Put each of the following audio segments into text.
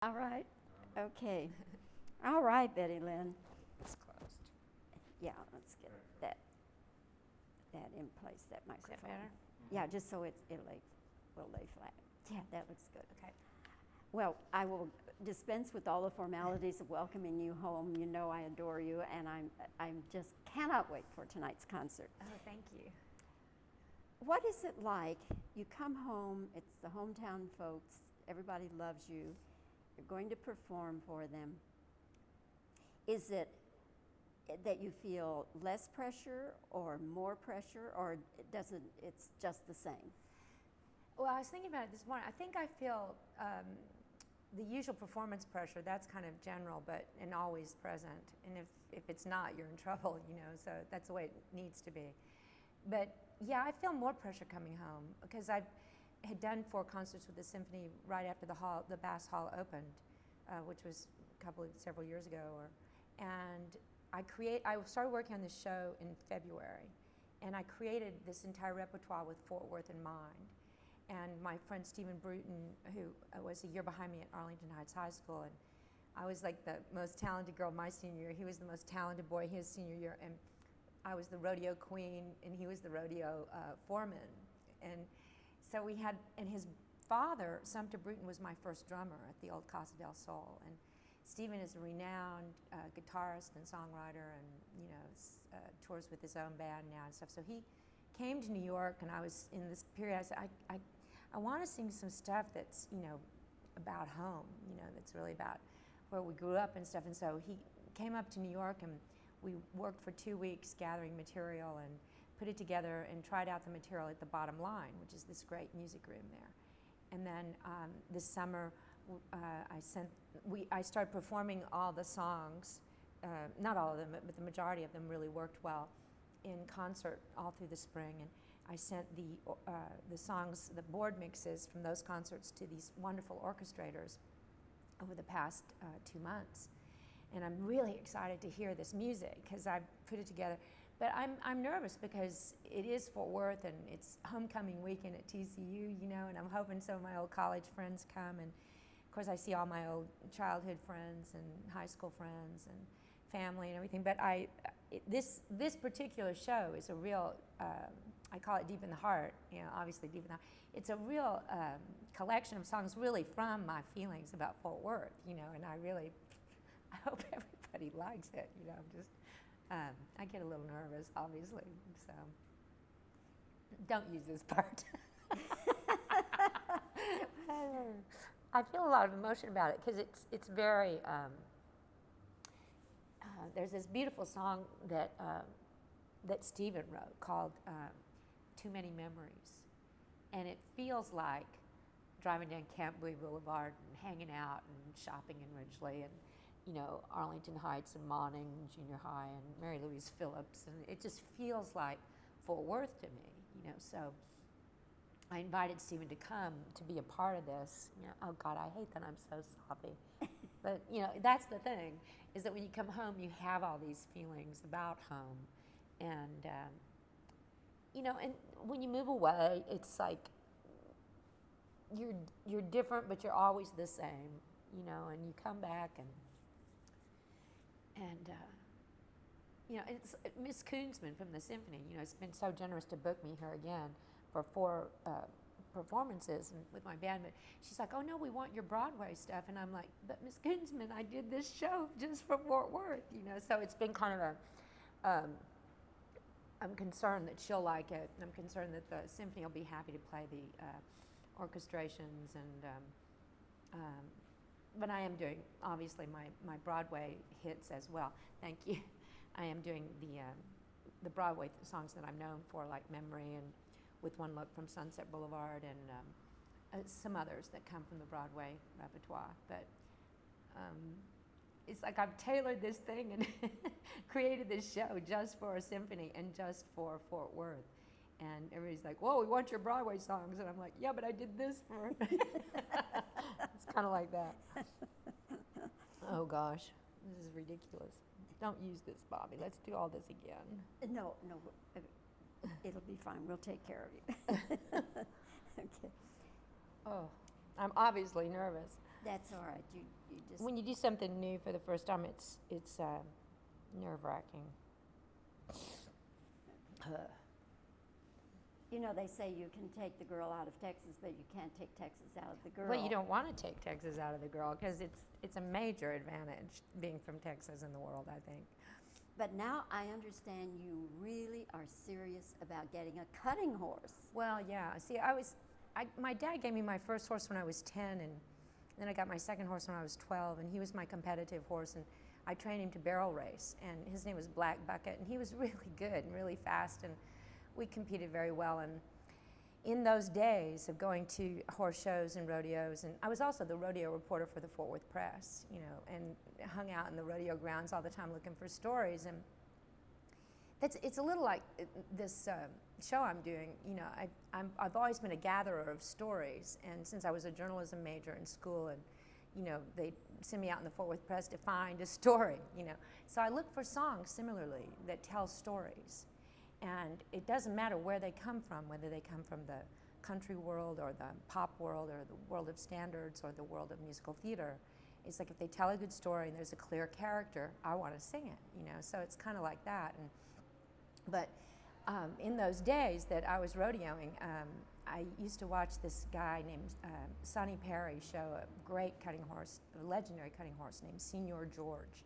All right, okay. All right, Betty Lynn. It's closed. Yeah, let's get that in place, that Is microphone. that better? Yeah, just so will lay flat. Yeah, that looks good. Okay. Well, I will dispense with all the formalities of welcoming you home. You know I adore you, and I'm just cannot wait for tonight's concert. Oh, thank you. What is it like? You come home, it's the hometown folks, everybody loves you, you're going to perform for them. Is it that you feel less pressure or more pressure, or it's just the same? Well, I was thinking about it this morning. I think I feel the usual performance pressure, that's kind of general, and always present. And if it's not, you're in trouble, so that's the way it needs to be. But yeah, I feel more pressure coming home because I had done 4 concerts with the symphony right after the Bass Hall opened, which was several years ago. And I started working on this show in February, and I created this entire repertoire with Fort Worth in mind. And my friend Stephen Bruton, who was a year behind me at Arlington Heights High School, and I was like the most talented girl my senior year. He was the most talented boy his senior year, and I was the rodeo queen, and he was the rodeo foreman. And so and his father, Sumter Bruton, was my first drummer at the old Casa del Sol. And Stephen is a renowned guitarist and songwriter, and tours with his own band now and stuff. So he came to New York, and I was in this period. I said, I want to sing some stuff that's about home, that's really about where we grew up and stuff. And so he came up to New York, and we worked for 2 weeks gathering material and put it together and tried out the material at the Bottom Line, which is this great music room there. And then this summer, I started performing all the songs, not all of them, but the majority of them really worked well in concert all through the spring. And I sent the songs, the board mixes from those concerts to these wonderful orchestrators over the past 2 months. And I'm really excited to hear this music because I put it together. But I'm nervous because it is Fort Worth, and it's homecoming weekend at TCU, and I'm hoping some of my old college friends come. And of course I see all my old childhood friends and high school friends and family and everything. But this particular show is a real, I call it Deep in the Heart, obviously Deep in the Heart. It's a real collection of songs really from my feelings about Fort Worth, and I hope everybody likes it. I get a little nervous, obviously, so don't use this part. I feel a lot of emotion about it because it's very. There's this beautiful song that Stephen wrote called "Too Many Memories," and it feels like driving down Camp Bowie Boulevard and hanging out and shopping in Ridgely and Arlington Heights and Monning Junior High and Mary Louise Phillips, and it just feels like Fort Worth to me, So I invited Stephen to come to be a part of this. Oh God, I hate that I'm so sloppy, but that's the thing, is that when you come home, you have all these feelings about home, and and when you move away, it's like you're different, but you're always the same, and you come back and it's Miss Koonsman from the symphony, has been so generous to book me here again for 4 performances with my band. But she's like, oh no, we want your Broadway stuff. And I'm like, but Miss Koonsman, I did this show just for Fort Worth, So it's been kind of I'm concerned that she'll like it. And I'm concerned that the symphony will be happy to play the orchestrations but I am doing, obviously, my Broadway hits as well. Thank you. I am doing the Broadway songs that I'm known for, like Memory and With One Look from Sunset Boulevard, and some others that come from the Broadway repertoire. But it's like I've tailored this thing and created this show just for a symphony and just for Fort Worth. And everybody's like, whoa, we want your Broadway songs. And I'm like, yeah, but I did this for... It's kind of like that. Oh, gosh. This is ridiculous. Don't use this, Bobbie. Let's do all this again. No, it'll be fine. We'll take care of you. Okay. Oh, I'm obviously nervous. That's all right. You just When you do something new for the first time, it's nerve-wracking. you know, they say you can take the girl out of Texas, but you can't take Texas out of the girl. Well, you don't want to take Texas out of the girl because it's a major advantage being from Texas in the world, I think. But now I understand you really are serious about getting a cutting horse. Well, yeah. See, my dad gave me my first horse when I was 10, and then I got my second horse when I was 12, and he was my competitive horse, and I trained him to barrel race, and his name was Black Bucket, and he was really good and really fast, and we competed very well. And in those days of going to horse shows and rodeos, and I was also the rodeo reporter for the Fort Worth Press, you know, and hung out in the rodeo grounds all the time looking for stories. And it's a little like this show I'm doing. You know, I've always been a gatherer of stories, and since I was a journalism major in school, and you know, they send me out in the Fort Worth Press to find a story, you know. So I look for songs similarly that tell stories. And it doesn't matter where they come from, whether they come from the country world or the pop world or the world of standards or the world of musical theater. It's like if they tell a good story and there's a clear character, I want to sing it, you know. So it's kind of like that. But in those days that I was rodeoing, I used to watch this guy named Sonny Perry show a great cutting horse, a legendary cutting horse named Senior George.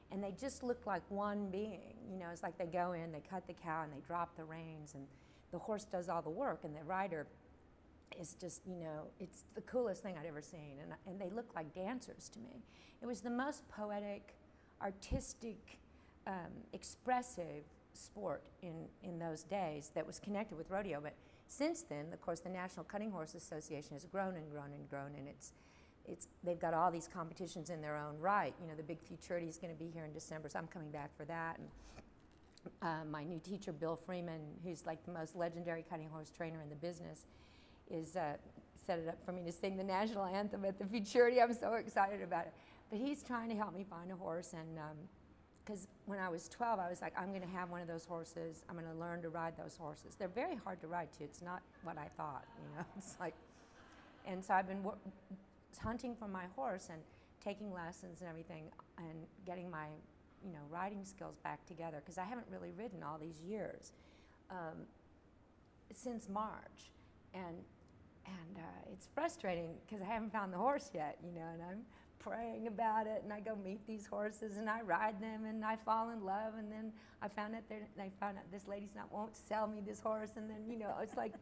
And they just looked like one being, you know. It's like they go in, they cut the cow, and they drop the reins, and the horse does all the work, and the rider is just, you know, it's the coolest thing I'd ever seen, and they look like dancers to me. It was the most poetic, artistic, expressive sport in those days that was connected with rodeo. But since then, of course, the National Cutting Horse Association has grown and grown and grown, and they've got all these competitions in their own right. You know, the Big Futurity is going to be here in December, so I'm coming back for that. And my new teacher, Bill Freeman, who's like the most legendary cutting horse trainer in the business, is set it up for me to sing the national anthem at the Futurity. I'm so excited about it. But he's trying to help me find a horse, and because when I was 12, I was like, I'm going to have one of those horses. I'm going to learn to ride those horses. They're very hard to ride, too. It's not what I thought, you know. It's like, and so I've been hunting for my horse and taking lessons and everything and getting my, you know, riding skills back together, because I haven't really ridden all these years since March, and it's frustrating because I haven't found the horse yet, you know, and I'm praying about it, and I go meet these horses and I ride them and I fall in love, and then I found out this lady's won't sell me this horse, and then, you know, it's like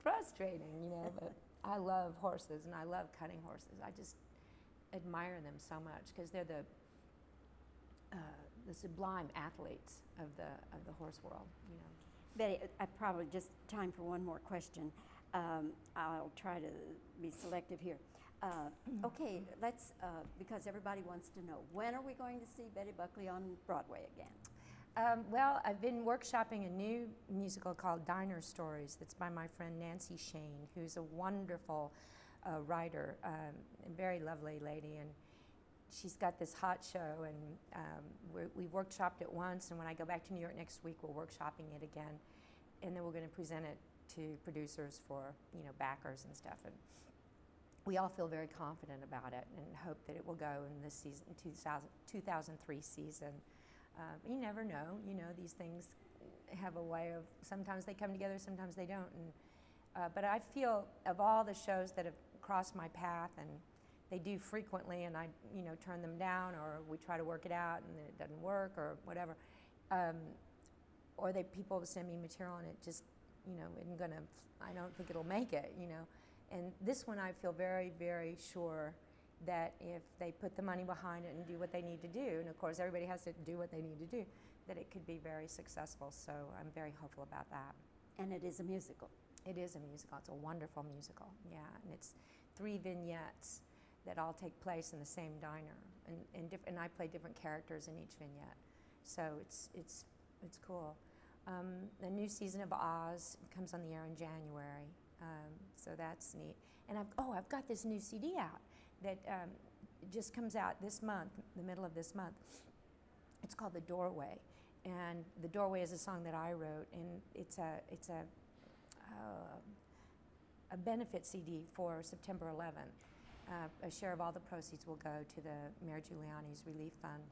frustrating, you know. But I love horses, and I love cutting horses. I just admire them so much because they're the sublime athletes of the horse world, you know. Betty, I probably just time for one more question. I'll try to be selective here. Okay, let's, because everybody wants to know, when are we going to see Betty Buckley on Broadway again? Well, I've been workshopping a new musical called Diner Stories that's by my friend Nancy Shane, who's a wonderful writer, and very lovely lady, and she's got this hot show, and we workshopped it once, and when I go back to New York next week, we're workshopping it again, and then we're going to present it to producers for, you know, backers and stuff, and we all feel very confident about it and hope that it will go in this season, 2003 season. You never know, you know, these things have a way of, sometimes they come together, sometimes they don't. And, but I feel of all the shows that have crossed my path, and they do frequently, and I, you know, turn them down, or we try to work it out and then it doesn't work or whatever. Or people send me material and it just, you know, I don't think it'll make it, you know. And this one I feel very, very sure that if they put the money behind it and do what they need to do, and of course everybody has to do what they need to do, that it could be very successful. So I'm very hopeful about that. And it is a musical. It is a musical. It's a wonderful musical, yeah. And it's 3 vignettes that all take place in the same diner, and I play different characters in each vignette. So it's cool. The new season of Oz comes on the air in January, so that's neat. And I've got this new CD out that just comes out this month, the middle of this month. It's called The Doorway, and The Doorway is a song that I wrote, and it's a benefit CD for September 11th. a share of all the proceeds will go to the Mayor Giuliani's Relief Fund.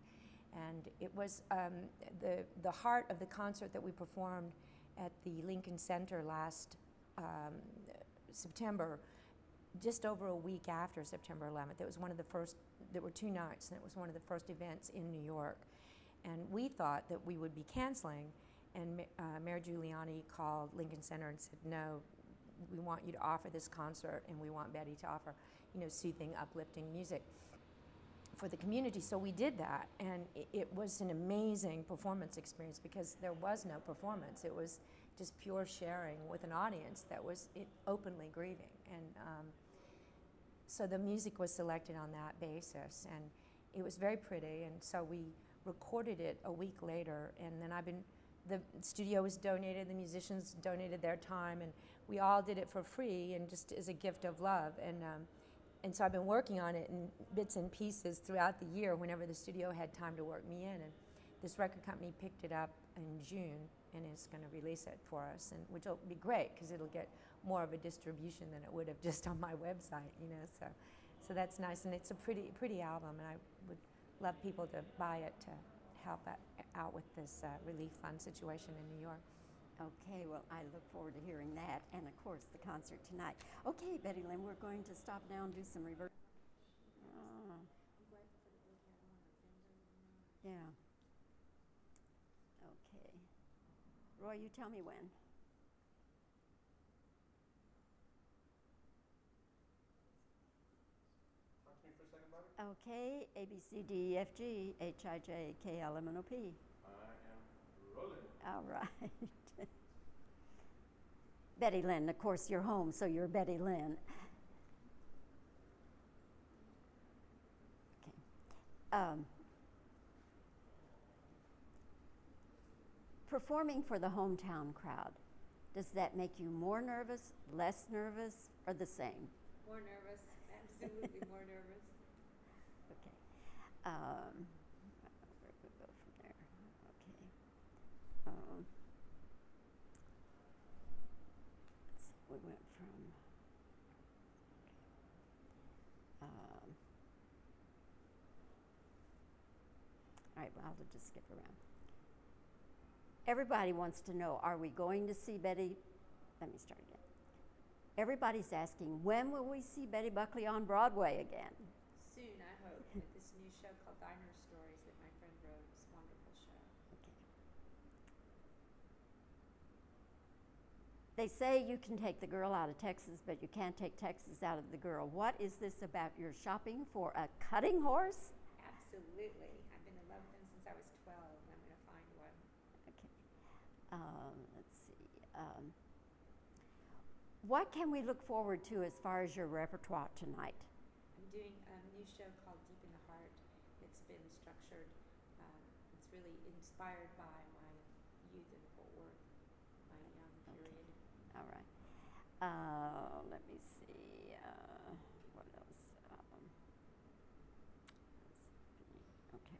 And it was the heart of the concert that we performed at the Lincoln Center last September, just over a week after September 11th. It was one of the first, there were 2 nights, and it was one of the first events in New York. And we thought that we would be canceling, and Mayor Giuliani called Lincoln Center and said, no, we want you to offer this concert, and we want Betty to offer, soothing, uplifting music for the community. So we did that, and it was an amazing performance experience because there was no performance. It was just pure sharing with an audience that was openly grieving. And so the music was selected on that basis, and it was very pretty, and so we recorded it a week later, and then the studio was donated, the musicians donated their time, and we all did it for free and just as a gift of love. And so I've been working on it in bits and pieces throughout the year whenever the studio had time to work me in. And this record company picked it up in June and is going to release it for us, and which will be great because it'll get more of a distribution than it would have just on my website, So that's nice, and it's a pretty album, and I would love people to buy it to help out with this relief fund situation in New York. Okay, well, I look forward to hearing that, and of course, the concert tonight. Okay, Betty Lynn, we're going to stop now and do some reverse. Yeah. Okay. Roy, you tell me when. Talk to me for a second, Bobbie. Okay, A, B, C, D, E, F, G, H, I, J, K, L, M, N, O, P. I am rolling. All right. Betty Lynn, of course, you're home, so you're Betty Lynn. Okay. Performing for the hometown crowd, does that make you more nervous, less nervous, or the same? More nervous, absolutely more nervous. Okay. Where do we go from there? Okay. Let's see, we went from. All right, well, I'll just skip around. Everybody wants to know, are we going to see Betty? Let me start again. Everybody's asking, when will we see Betty Buckley on Broadway again? Soon, I hope, with this new show called Diner Stories that my friend wrote. It's a wonderful show. Okay. They say you can take the girl out of Texas, but you can't take Texas out of the girl. What is this about? You're shopping for a cutting horse? Absolutely. I've been in love with him since I was 12, and I'm going to find one. Okay. Let's see. What can we look forward to as far as your repertoire tonight? I'm doing a new show called Deep in the Heart. It's been structured, it's really inspired by my youth in Fort Worth, my young period. All right. Let me see. What else? Okay.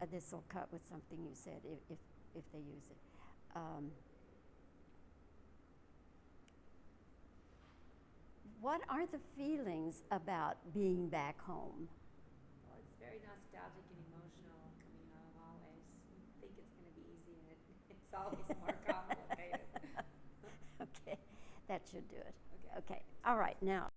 This will cut with something you said if they use it. What are the feelings about being back home? Well, it's very nostalgic and emotional coming home always. You think it's going to be easy, and it's always more complicated. Okay, that should do it. Okay. Okay, all right, now.